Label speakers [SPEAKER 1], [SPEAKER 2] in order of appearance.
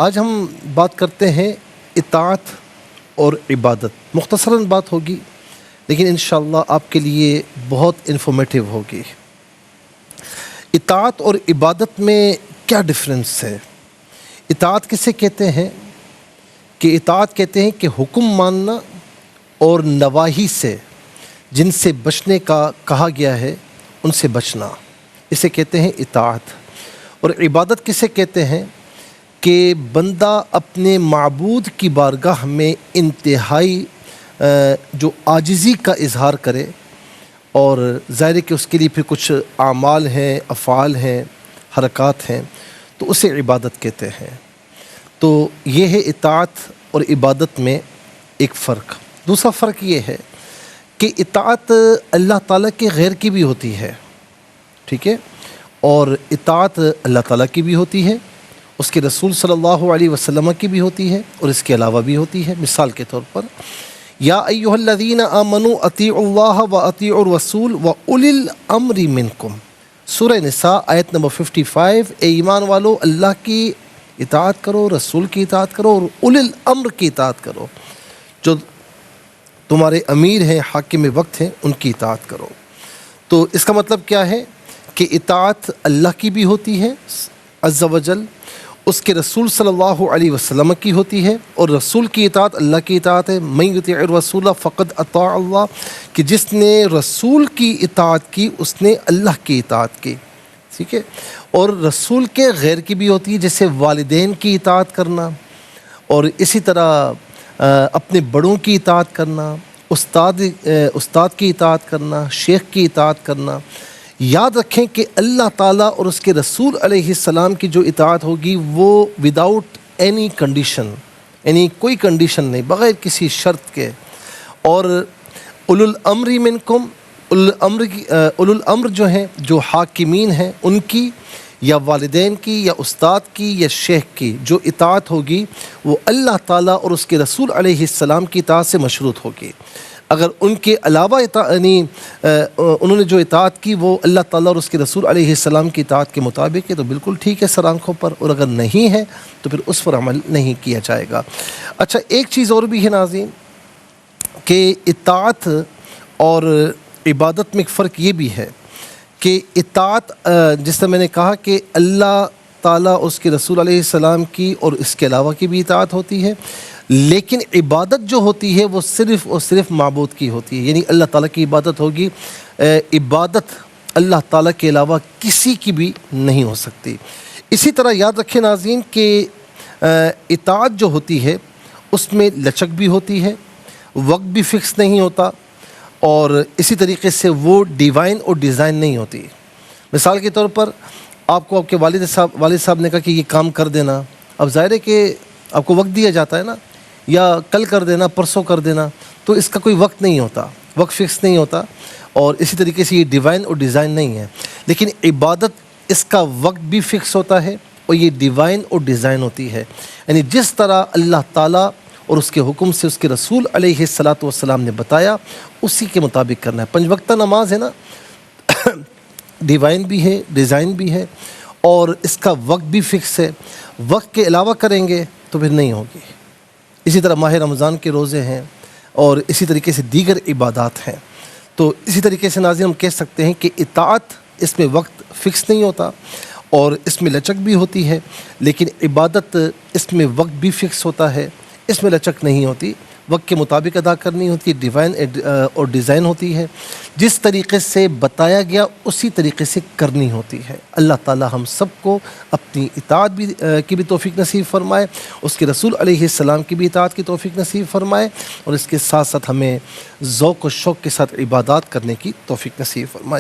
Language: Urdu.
[SPEAKER 1] آج ہم بات کرتے ہیں اطاعت اور عبادت. مختصراً بات ہوگی لیکن انشاءاللہ آپ کے لیے بہت انفارمیٹیو ہوگی. اطاعت اور عبادت میں کیا ڈفرینس ہے؟ اطاعت کسے کہتے ہیں؟ کہ اطاعت کہتے ہیں کہ حکم ماننا اور نواہی سے جن سے بچنے کا کہا گیا ہے ان سے بچنا، اسے کہتے ہیں اطاعت. اور عبادت کسے کہتے ہیں؟ کہ بندہ اپنے معبود کی بارگاہ میں انتہائی جو عاجزی کا اظہار کرے، اور ظاہر ہے کہ اس کے لیے پھر کچھ اعمال ہیں، افعال ہیں، حرکات ہیں، تو اسے عبادت کہتے ہیں. تو یہ ہے اطاعت اور عبادت میں ایک فرق. دوسرا فرق یہ ہے کہ اطاعت اللہ تعالیٰ کے غیر کی بھی ہوتی ہے، ٹھیک ہے، اور اطاعت اللہ تعالیٰ کی بھی ہوتی ہے، اس کے رسول صلی اللہ علیہ وسلم کی بھی ہوتی ہے، اور اس کے علاوہ بھی ہوتی ہے. مثال کے طور پر یا ایھا الذین آمنوا اطیعوا اللہ واطیعوا الرسول واولی الامر منکم، سورہ نساء آیت نمبر 55. اے ایمان والو، اللہ کی اطاعت کرو، رسول کی اطاعت کرو، اور اولی الامر کی اطاعت کرو، جو تمہارے امیر ہیں، حاکم وقت ہیں، ان کی اطاعت کرو. تو اس کا مطلب کیا ہے کہ اطاعت اللہ کی بھی ہوتی ہے عز و جل، اس کے رسول صلی اللہ علیہ وسلم کی ہوتی ہے، اور رسول کی اطاعت اللہ کی اطاعت ہے. من یطیع الرسول فقد اطاع اللہ، کہ جس نے رسول کی اطاعت کی اس نے اللہ کی اطاعت کی، ٹھیک ہے. اور رسول کے غیر کی بھی ہوتی ہے، جیسے والدین کی اطاعت کرنا، اور اسی طرح اپنے بڑوں کی اطاعت کرنا، استاد کی اطاعت کرنا، شیخ کی اطاعت کرنا. یاد رکھیں کہ اللہ تعالیٰ اور اس کے رسول علیہ السلام کی جو اطاعت ہوگی وہ وداؤٹ اینی کنڈیشن، یعنی کوئی کنڈیشن نہیں، بغیر کسی شرط کے. اور اولو الامر منکم، اولو الامر جو ہیں، جو حاکمین ہیں، ان کی یا والدین کی یا استاد کی یا شیخ کی جو اطاعت ہوگی وہ اللہ تعالیٰ اور اس کے رسول علیہ السلام کی اطاعت سے مشروط ہوگی. اگر ان کے علاوہ یعنی انہوں نے جو اطاعت کی وہ اللہ تعالیٰ اور اس کے رسول علیہ السلام کی اطاعت کے مطابق ہے تو بالکل ٹھیک ہے سر آنکھوں پر، اور اگر نہیں ہے تو پھر اس پر عمل نہیں کیا جائے گا. اچھا، ایک چیز اور بھی ہے ناظرین کہ اطاعت اور عبادت میں ایک فرق یہ بھی ہے کہ اطاعت جس طرح میں نے کہا کہ اللہ تعالیٰ اور اس کے رسول علیہ السلام کی اور اس کے علاوہ کی بھی اطاعت ہوتی ہے، لیکن عبادت جو ہوتی ہے وہ صرف اور صرف معبود کی ہوتی ہے، یعنی اللہ تعالیٰ کی عبادت ہوگی. عبادت اللہ تعالیٰ کے علاوہ کسی کی بھی نہیں ہو سکتی. اسی طرح یاد رکھیں ناظرین کہ اطاعت جو ہوتی ہے اس میں لچک بھی ہوتی ہے، وقت بھی فکس نہیں ہوتا، اور اسی طریقے سے وہ ڈیوائن اور ڈیزائن نہیں ہوتی. مثال کے طور پر آپ کو آپ کے والد صاحب نے کہا کہ یہ کام کر دینا، اب ظاہر ہے کہ آپ کو وقت دیا جاتا ہے نا، یا کل کر دینا، پرسوں کر دینا، تو اس کا کوئی وقت نہیں ہوتا، وقت فکس نہیں ہوتا. اور اسی طریقے سے یہ ڈیوائن اور ڈیزائن نہیں ہے. لیکن عبادت اس کا وقت بھی فکس ہوتا ہے اور یہ ڈیوائن اور ڈیزائن ہوتی ہے، یعنی جس طرح اللہ تعالیٰ اور اس کے حکم سے اس کے رسول علیہ الصلاۃ والسلام نے بتایا اسی کے مطابق کرنا ہے. 5 وقتہ نماز ہے نا، ڈیوائن بھی ہے، ڈیزائن بھی ہے، اور اس کا وقت بھی فکس ہے. وقت کے علاوہ کریں گے تو پھر نہیں ہوگی. اسی طرح ماہ رمضان کے روزے ہیں، اور اسی طریقے سے دیگر عبادات ہیں. تو اسی طریقے سے ناظرین ہم کہہ سکتے ہیں کہ اطاعت اس میں وقت فکس نہیں ہوتا اور اس میں لچک بھی ہوتی ہے، لیکن عبادت اس میں وقت بھی فکس ہوتا ہے، اس میں لچک نہیں ہوتی، وقت کے مطابق ادا کرنی ہوتی ہے، ڈیوائن اور ڈیزائن ہوتی ہے، جس طریقے سے بتایا گیا اسی طریقے سے کرنی ہوتی ہے. اللہ تعالی ہم سب کو اپنی اطاعت کی بھی توفیق نصیب فرمائے، اس کے رسول علیہ السلام کی بھی اطاعت کی توفیق نصیب فرمائے، اور اس کے ساتھ ساتھ ہمیں ذوق و شوق کے ساتھ عبادات کرنے کی توفیق نصیب فرمائے.